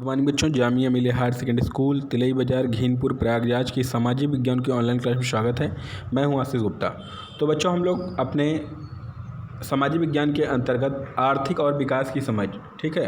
Good morning बच्चों, Jamia Millia higher secondary school Tilai बाजार घीनपुर प्रयागराज की सामाजिक विज्ञान की ऑनलाइन क्लास में स्वागत है। मैं हूं आशीष गुप्ता। तो बच्चों, हम लोग अपने सामाजिक विज्ञान के अंतर्गत आर्थिक और विकास की समझ, ठीक है,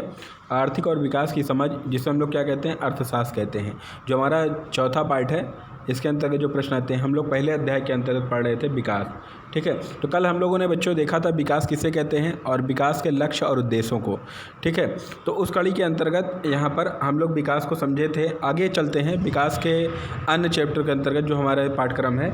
आर्थिक और विकास की समझ जिसे हम लोग क्या कहते हैं, अर्थशास्त्र कहते हैं, जो हमारा चौथा पार्ट है। इसके अंतर्गत जो प्रश्न आते हैं, हम लोग पहले अध्याय के अंतर्गत पढ़ रहे थे विकास, ठीक है। तो कल हम लोगों ने बच्चों देखा था विकास किसे कहते हैं और विकास के लक्ष्य और उद्देश्यों को, ठीक है। तो उस कड़ी के अंतर्गत यहाँ पर हम लोग विकास को समझे थे। आगे चलते हैं विकास के अन्य चैप्टर के अंतर्गत जो हमारा पाठ्यक्रम है।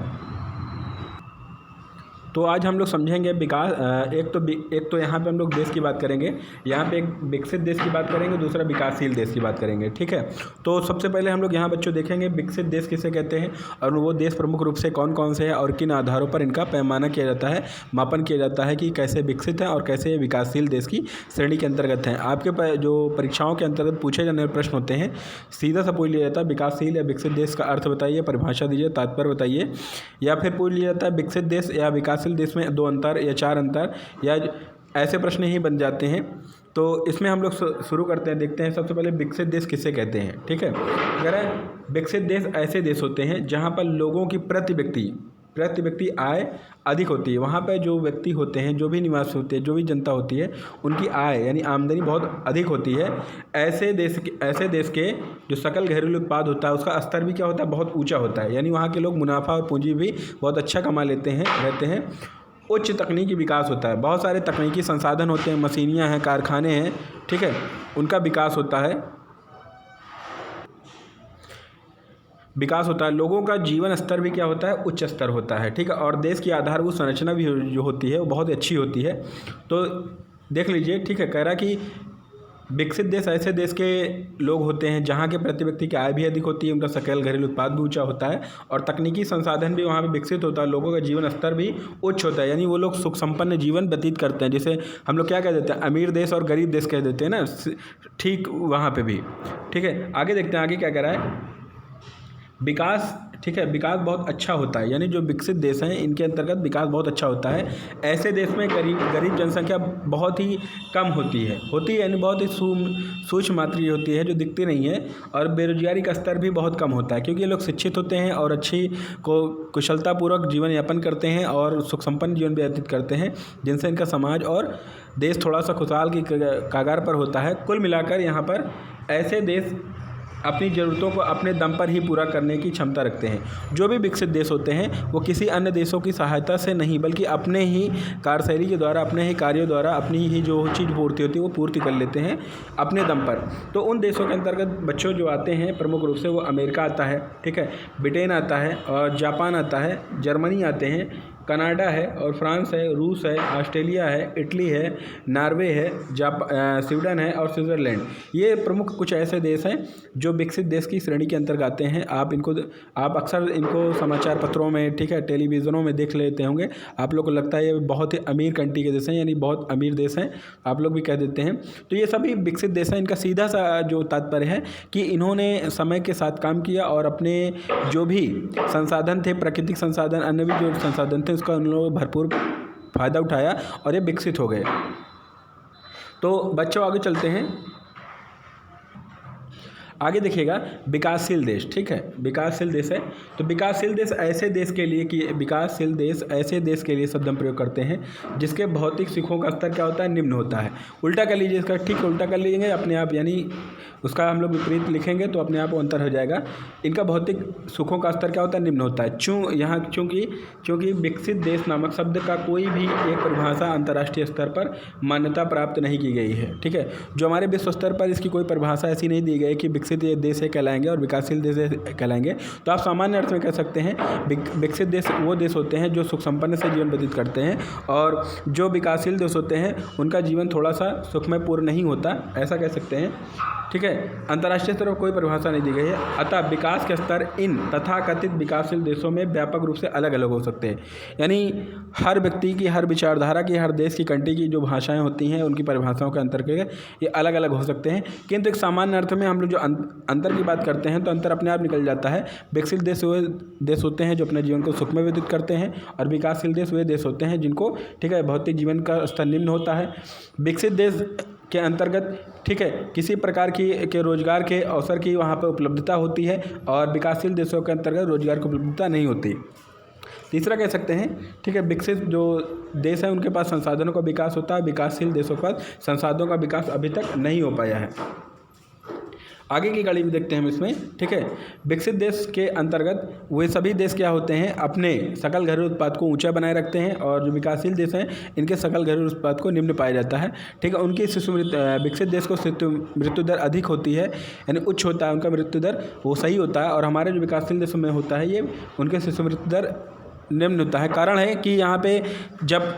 तो आज हम लोग समझेंगे विकास। एक तो यहाँ पे हम लोग देश की बात करेंगे, यहाँ पे एक विकसित देश की बात करेंगे, दूसरा विकासशील देश की बात करेंगे, ठीक है। तो सबसे पहले हम लोग यहाँ बच्चों देखेंगे विकसित देश किसे कहते हैं और वो देश प्रमुख रूप से कौन कौन से हैं और किन आधारों पर इनका पैमाना किया जाता है, मापन किया जाता है कि कैसे विकसित हैं और कैसे विकासशील देश की श्रेणी के अंतर्गत हैं। आपके जो परीक्षाओं के अंतर्गत पूछे जाने वाले प्रश्न होते हैं, सीधा सा पूछ लिया जाता है विकासशील या विकसित देश का अर्थ बताइए, परिभाषा दीजिए, तात्पर्य बताइए, या फिर पूछ लिया जाता है विकसित देश या विकासशील देश में 2 अंतर या 4 अंतर, या ऐसे प्रश्न ही बन जाते हैं। तो इसमें हम लोग शुरू करते हैं, देखते हैं सबसे पहले विकसित देश किसे कहते हैं, ठीक है। अगर विकसित देश ऐसे देश होते हैं जहां पर लोगों की प्रति व्यक्ति आय अधिक होती है। वहाँ पर जो व्यक्ति होते हैं, जो भी निवासी होते हैं, जो भी जनता होती है, उनकी आय यानी आमदनी बहुत अधिक होती है। ऐसे देश के जो सकल घरेलू उत्पाद होता है उसका स्तर भी क्या होता है, बहुत ऊंचा होता है। यानी वहाँ के लोग मुनाफा और पूंजी भी बहुत अच्छा कमा लेते हैं, रहते हैं। उच्च तकनीकी विकास होता है, बहुत सारे तकनीकी संसाधन होते हैं, मशीनियाँ हैं, कारखाने हैं, ठीक है, उनका विकास होता है। लोगों का जीवन स्तर भी क्या होता है, उच्च स्तर होता है, ठीक है। और देश की आधारभूत संरचना भी जो होती है वो बहुत अच्छी होती है। तो देख लीजिए, ठीक है, कह रहा कि विकसित देश ऐसे देश के लोग होते हैं जहाँ के प्रति व्यक्ति की आय भी अधिक होती है, उनका सकल घरेलू उत्पाद भी ऊंचा होता है और तकनीकी संसाधन भी वहाँ पे विकसित होता है, लोगों का जीवन स्तर भी उच्च होता है। यानी वो लोग सुख संपन्न जीवन व्यतीत करते हैं, जिसे हम लोग क्या कह देते हैं, अमीर देश और गरीब देश कह देते हैं ना, ठीक वहाँ पर भी, ठीक है। आगे देखते हैं, आगे क्या कह रहा है, विकास, ठीक है, विकास बहुत अच्छा होता है। यानी जो विकसित देश हैं इनके अंतर्गत विकास बहुत अच्छा होता है। ऐसे देश में गरीब जनसंख्या बहुत ही कम होती है, यानी बहुत ही सूक्ष्म मात्रा होती है जो दिखती नहीं है। और बेरोजगारी का स्तर भी बहुत कम होता है, क्योंकि ये लोग शिक्षित होते हैं और अच्छी कुशलतापूर्वक जीवन यापन करते हैं और सुख संपन्न जीवन व्यतीत करते हैं, जिनसे इनका समाज और देश थोड़ा सा खुशहाल की कगार पर होता है। कुल मिलाकर यहाँ पर ऐसे देश अपनी ज़रूरतों को अपने दम पर ही पूरा करने की क्षमता रखते हैं। जो भी विकसित देश होते हैं वो किसी अन्य देशों की सहायता से नहीं, बल्कि अपने ही कार्यशैली के द्वारा, अपने ही कार्यों द्वारा अपनी ही जो चीज़ पूर्ति होती है वो पूर्ति कर लेते हैं अपने दम पर। तो उन देशों के अंतर्गत बच्चों जो आते हैं प्रमुख रूप से वो अमेरिका आता है, ठीक है, ब्रिटेन आता है और जापान आता है, जर्मनी आते हैं, कनाडा है और फ्रांस है, रूस है, ऑस्ट्रेलिया है, इटली है, नॉर्वे है, स्वीडन है और स्विट्ज़रलैंड। ये प्रमुख कुछ ऐसे देश हैं जो विकसित देश की श्रेणी के अंतर्गत आते हैं। आप अक्सर इनको समाचार पत्रों में, ठीक है, टेलीविज़नों में देख लेते होंगे। आप लोग को लगता है ये बहुत ही अमीर कंट्री के देश हैं, यानी बहुत अमीर देश हैं, आप लोग भी कह देते हैं। तो ये सभी विकसित देश हैं। इनका सीधा सा जो तात्पर्य है कि इन्होंने समय के साथ काम किया और अपने जो भी संसाधन थे, प्राकृतिक संसाधन, अन्य भी जो संसाधन थे, उसका उन लोगों ने भरपूर फ़ायदा उठाया और ये विकसित हो गए। तो बच्चों आगे चलते हैं, आगे देखिएगा विकासशील देश, ठीक है, विकासशील देश है। तो विकासशील देश ऐसे देश के लिए शब्द हम प्रयोग करते हैं जिसके भौतिक सुखों का स्तर क्या होता है, निम्न होता है। उल्टा कर लीजिए इसका, ठीक, उल्टा कर लीजिए अपने आप, यानी उसका हम लोग विपरीत लिखेंगे तो अपने आप अंतर हो जाएगा। इनका भौतिक सुखों का स्तर क्या होता है, निम्न होता है। चूँकि विकसित देश नामक शब्द का कोई भी एक परिभाषा अंतर्राष्ट्रीय स्तर पर मान्यता प्राप्त नहीं की गई है, ठीक है। जो हमारे विश्व स्तर पर इसकी कोई परिभाषा ऐसी नहीं दी गई कि विकसित देश कहलाएंगे और विकासशील देश कहलाएंगे। तो आप सामान्य अर्थ में कह सकते हैं विकसित देश वो देश होते हैं जो सुख संपन्न से जीवन व्यतीत करते हैं, और जो विकासशील देश होते हैं उनका जीवन थोड़ा सा सुखमयपूर्ण नहीं होता, ऐसा कह सकते हैं, ठीक है। अंतर्राष्ट्रीय स्तर पर कोई परिभाषा नहीं दी गई है। अतः विकास के स्तर इन तथाकथित विकासशील देशों में व्यापक रूप से अलग अलग हो सकते हैं। यानी हर व्यक्ति की, हर विचारधारा की, हर देश की, कंट्री की जो भाषाएं होती हैं उनकी परिभाषाओं के अंतर्गत ये अलग अलग हो सकते हैं। किंतु एक सामान्य अर्थ में हम लोग जो अंतर की बात करते हैं तो अंतर अपने आप निकल जाता है। विकसित देश वे देश होते हैं जो अपने जीवन को सुख में व्यतीत करते हैं, और विकासशील देश वे देश होते हैं जिनको, ठीक है, भौतिक जीवन का स्तर निम्न होता है। विकसित देश के अंतर्गत, ठीक है, किसी प्रकार के रोजगार के अवसर की वहाँ पर उपलब्धता होती है और विकासशील देशों के अंतर्गत रोजगार की उपलब्धता नहीं होती। तीसरा कह सकते हैं, ठीक है, विकसित जो देश है उनके पास संसाधनों का विकास होता है, विकासशील देशों के पास संसाधनों का विकास अभी तक नहीं हो पाया है। आगे की कड़ी में देखते हैं हम इसमें, ठीक है, विकसित देश के अंतर्गत वे सभी देश क्या होते हैं, अपने सकल घरेलू उत्पाद को ऊंचा बनाए रखते हैं, और जो विकासशील देश हैं इनके सकल घरेलू उत्पाद को निम्न पाया जाता है, ठीक है। उनकी विकसित देश को मृत्यु दर अधिक होती है, यानी उच्च होता है उनका मृत्यु दर, वो सही होता है, और हमारे जो विकासशील देशों में होता है ये उनके शिशु मृत्यु दर निम्न होता है। कारण है कि यहाँ पे जब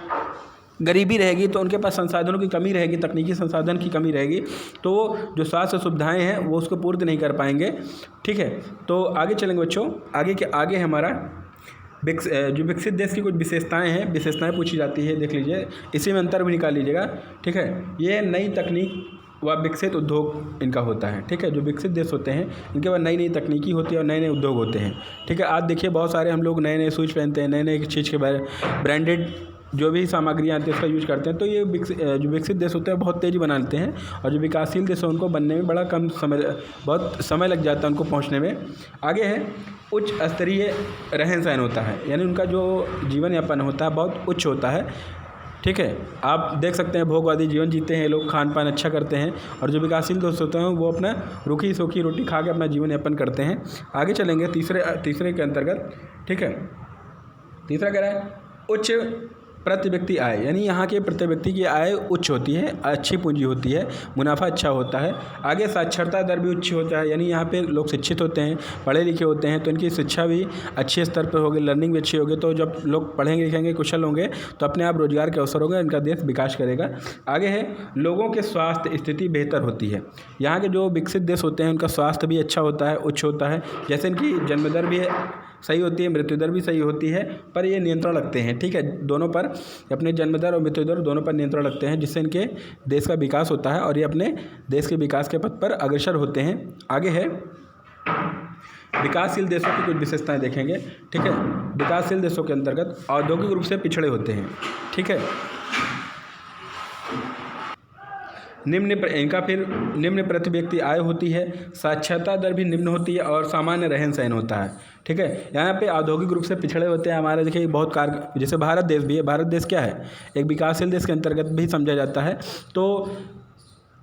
गरीबी रहेगी तो उनके पास संसाधनों की कमी रहेगी, तकनीकी संसाधन की कमी रहेगी, तो जो स्वास्थ्य सुविधाएं हैं वो उसको पूर्ति नहीं कर पाएंगे, ठीक है। तो आगे चलेंगे बच्चों, आगे हमारा जो विकसित देश की कुछ विशेषताएं हैं, विशेषताएं पूछी जाती है, देख लीजिए, इसी में अंतर भी निकाल लीजिएगा, ठीक है। ये नई तकनीक व विकसित उद्योग इनका होता है, ठीक है। जो विकसित देश होते हैं इनके पास नई नई तकनीकी होती है और नए नए उद्योग होते हैं, ठीक है। आज देखिए बहुत सारे हम लोग नए नए शूज पहनते हैं, नए नए चीज़ के ब्रांडेड जो भी सामग्रियाँ आती है उसका यूज करते हैं, तो ये जो विकसित देश होते हैं बहुत तेज़ी बनाते हैं, और जो विकासशील देश है उनको बनने में बड़ा बहुत समय लग जाता है उनको पहुँचने में। आगे है उच्च स्तरीय रहन सहन होता है, यानी उनका जो जीवन यापन होता है बहुत उच्च होता है, ठीक है। आप देख सकते हैं भोगवादी जीवन जीते हैं लोग, खान पान अच्छा करते हैं, और जो विकासशील देश होते हैं वो अपना रूखी सूखी रोटी खा के अपना जीवन यापन करते हैं। आगे चलेंगे तीसरे के अंतर्गत, ठीक है। तीसरा कह रहा है उच्च प्रति व्यक्ति आय, यानी यहाँ के प्रति व्यक्ति की आय उच्च होती है, अच्छी पूंजी होती है, मुनाफा अच्छा होता है। आगे साक्षरता दर भी उच्च होता है, यानी यहाँ पे लोग शिक्षित होते हैं, पढ़े लिखे होते हैं, तो इनकी शिक्षा भी अच्छे स्तर पर होगी, लर्निंग भी अच्छी होगी, तो जब लोग पढ़ेंगे लिखेंगे कुशल होंगे तो अपने आप रोजगार के अवसर होंगे, इनका देश विकास करेगा। आगे है लोगों के स्वास्थ्य स्थिति बेहतर होती है, यहाँ के जो विकसित देश होते हैं उनका स्वास्थ्य भी अच्छा होता है, उच्च होता है, जैसे इनकी जन्म दर भी सही होती है, मृत्यु दर भी सही होती है, पर ये नियंत्रण रखते हैं, ठीक है, दोनों पर, अपने जन्म दर और मृत्यु दर दोनों पर नियंत्रण रखते हैं, जिससे इनके देश का विकास होता है और ये अपने देश के विकास के पथ पर अग्रसर होते हैं। आगे है विकासशील देशों की कुछ विशेषताएं देखेंगे, ठीक है। विकासशील देशों के अंतर्गत औद्योगिक रूप से पिछड़े होते हैं, ठीक है। निम्न प्रति व्यक्ति आय होती है, साक्षरता दर भी निम्न होती है, और सामान्य रहन सहन होता है, ठीक है। यहाँ पे औद्योगिक रूप से पिछड़े होते हैं हमारे, देखिए बहुत जैसे भारत देश भी है, भारत देश क्या है, एक विकासशील देश के अंतर्गत भी समझा जाता है, तो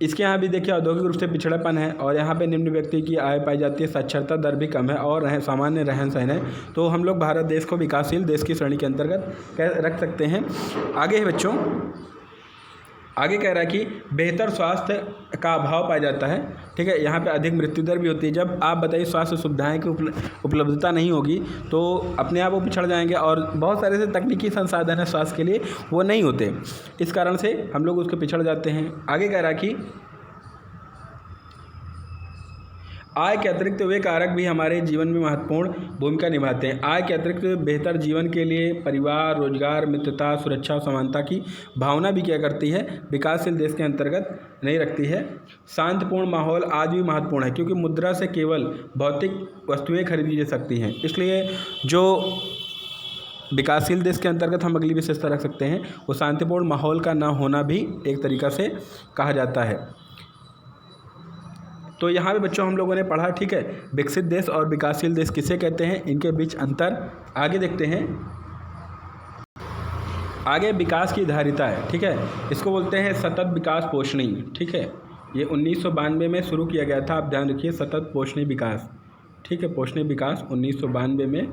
इसके यहाँ भी देखिए औद्योगिक रूप से पिछड़ापन है, और यहाँ पे निम्न व्यक्ति की आय पाई जाती है, साक्षरता दर भी कम है, और सामान्य रहन सहन है, तो हम लोग भारत देश को विकासशील देश की श्रेणी के अंतर्गत रख सकते हैं। आगे है बच्चों, आगे कह रहा है कि बेहतर स्वास्थ्य का अभाव पाया जाता है, ठीक है। यहाँ पे अधिक मृत्यु दर भी होती है। जब आप बताइए स्वास्थ्य सुविधाएं की उपलब्धता नहीं होगी तो अपने आप वो पिछड़ जाएंगे, और बहुत सारे से तकनीकी संसाधन है स्वास्थ्य के लिए वो नहीं होते, इस कारण से हम लोग उसके पिछड़ जाते हैं। आगे कह रहा है कि आय के अतिरिक्त वे कारक भी हमारे जीवन में महत्वपूर्ण भूमिका निभाते हैं। आय के अतिरिक्त बेहतर जीवन के लिए परिवार, रोजगार, मित्रता, सुरक्षा और समानता की भावना भी क्या करती है, विकासशील देश के अंतर्गत नहीं रखती है। शांतिपूर्ण माहौल आदि भी महत्वपूर्ण है, क्योंकि मुद्रा से केवल भौतिक वस्तुएं खरीदी जा सकती हैं, इसलिए जो विकासशील देश के अंतर्गत हम अगली विशेषता रख सकते हैं वो शांतिपूर्ण माहौल का न होना भी एक तरीक़ा से कहा जाता है। तो यहाँ पे बच्चों हम लोगों ने पढ़ा, ठीक है, विकसित देश और विकासशील देश किसे कहते हैं, इनके बीच अंतर। आगे देखते हैं, आगे विकास की धारिता है, ठीक है, इसको बोलते हैं सतत विकास पोषणी, ठीक है। ये 1992 में शुरू किया गया था, आप ध्यान रखिए, सतत पोषणी विकास, ठीक है, पोषणी विकास 1992 में,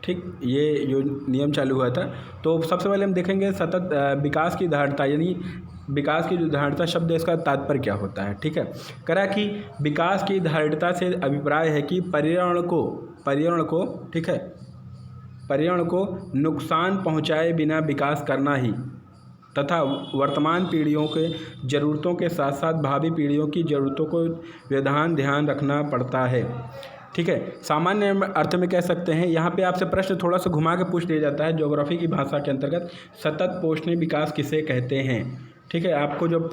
ठीक, ये जो नियम चालू हुआ था। तो सबसे पहले हम देखेंगे सतत विकास की धारिता, यानी विकास की जो धारिता शब्द है इसका तात्पर्य क्या होता है, ठीक है। करा कि विकास की धारिता से अभिप्राय है कि पर्यावरण को ठीक है, पर्यावरण को नुकसान पहुंचाए बिना विकास करना ही, तथा वर्तमान पीढ़ियों के ज़रूरतों के साथ साथ भावी पीढ़ियों की ज़रूरतों को ध्यान रखना पड़ता है, ठीक है। सामान्य अर्थ में कह सकते हैं, यहाँ पे आपसे प्रश्न थोड़ा सा घुमा के पूछ लिया जाता है ज्योग्राफी की भाषा के अंतर्गत, सतत पोषणी विकास किसे कहते हैं, ठीक है। आपको जब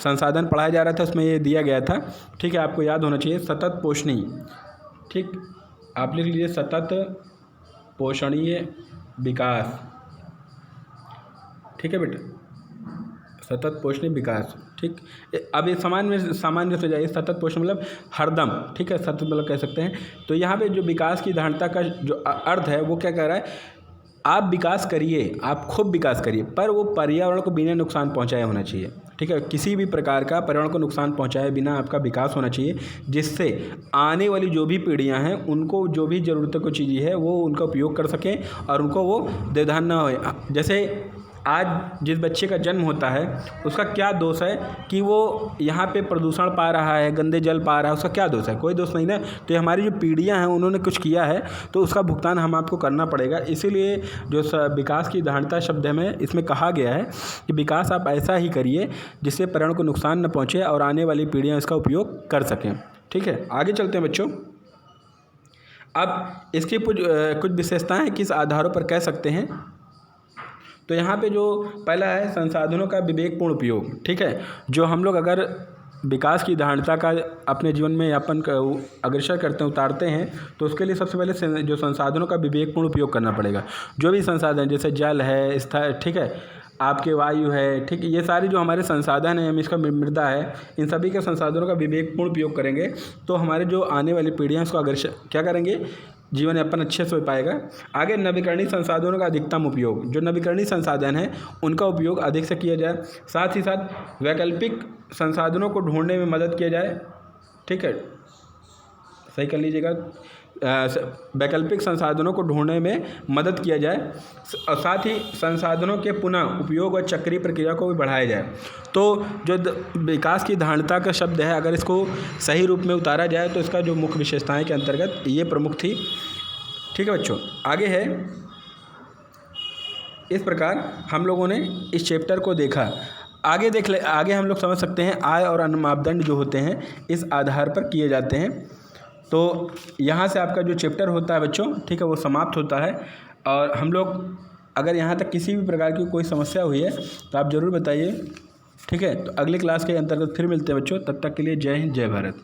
संसाधन पढ़ाया जा रहा था उसमें ये दिया गया था, ठीक है, आपको याद होना चाहिए सतत पोषणी, ठीक, आप लिख लीजिए सतत पोषणीय विकास, ठीक है बेटा, सतत पोषणीय विकास। ठीक। अब ये सामान्य से जाइए, सतत पोषण मतलब हरदम, ठीक है, सतत मतलब कह सकते हैं। तो यहाँ पे जो विकास की धारणता का जो अर्थ है वो क्या कह रहा है, आप विकास करिए, आप खूब विकास करिए, पर वो पर्यावरण को बिना नुकसान पहुँचाए होना चाहिए, ठीक है। किसी भी प्रकार का पर्यावरण को नुकसान पहुँचाए बिना आपका विकास होना चाहिए, जिससे आने वाली जो भी पीढ़ियां हैं उनको जो भी ज़रूरतों की चीज़ें है वो उनका उपयोग कर सकें और उनको वो देवधान ना होए। जैसे आज जिस बच्चे का जन्म होता है उसका क्या दोष है कि वो यहाँ पे प्रदूषण पा रहा है, गंदे जल पा रहा है, उसका क्या दोष है? कोई दोष नहीं ना। तो ये हमारी जो पीढ़ियाँ हैं उन्होंने कुछ किया है तो उसका भुगतान हम आपको करना पड़ेगा। इसीलिए जो विकास की धारणता शब्द में इसमें कहा गया है कि विकास आप ऐसा ही करिए जिससे पर्यावरण को नुकसान न पहुँचे और आने वाली पीढ़ियाँ इसका उपयोग कर सकें, ठीक है। आगे चलते हैं बच्चों। अब इसकी कुछ विशेषताएँ किस आधारों पर कह सकते हैं। तो यहाँ पे जो पहला है संसाधनों का विवेकपूर्ण उपयोग, ठीक है। जो हम लोग अगर विकास की धारणता का अपने जीवन में यापन अग्रसर करते हैं, उतारते हैं, तो उसके लिए सबसे पहले जो संसाधनों का विवेकपूर्ण उपयोग करना पड़ेगा। जो भी संसाधन जैसे जल है, ठीक है, आपके वायु है, ठीक, ये सारी जो हमारे संसाधन हैं, हम इसका मृदा है, इन सभी के संसाधनों का विवेकपूर्ण उपयोग करेंगे तो हमारे जो आने वाली पीढ़ियाँ उसको अग्रसर क्या करेंगे, जीवन यापन अच्छे से हो पाएगा। आगे नवीकरणीय संसाधनों का अधिकतम उपयोग, जो नवीकरणीय संसाधन है उनका उपयोग अधिक से किया जाए। साथ ही साथ वैकल्पिक संसाधनों को ढूंढने में मदद किया जाए, ठीक है, सही कर लीजिएगा, वैकल्पिक संसाधनों को ढूंढने में मदद किया जाए और साथ ही संसाधनों के पुनः उपयोग और चक्रीय प्रक्रिया को भी बढ़ाया जाए। तो जो विकास की धारणता का शब्द है, अगर इसको सही रूप में उतारा जाए तो इसका जो मुख्य विशेषताएं के अंतर्गत ये प्रमुख थी, ठीक है बच्चों। आगे है, इस प्रकार हम लोगों ने इस चैप्टर को देखा। आगे हम लोग समझ सकते हैं आय और अन्य मापदंड जो होते हैं इस आधार पर किए जाते हैं। तो यहाँ से आपका जो चैप्टर होता है बच्चों, ठीक है, वो समाप्त होता है। और हम लोग अगर यहाँ तक किसी भी प्रकार की कोई समस्या हुई है तो आप ज़रूर बताइए, ठीक है। तो अगले क्लास के अंतर्गत फिर मिलते हैं बच्चों, तब तक के लिए जय हिंद, जय भारत।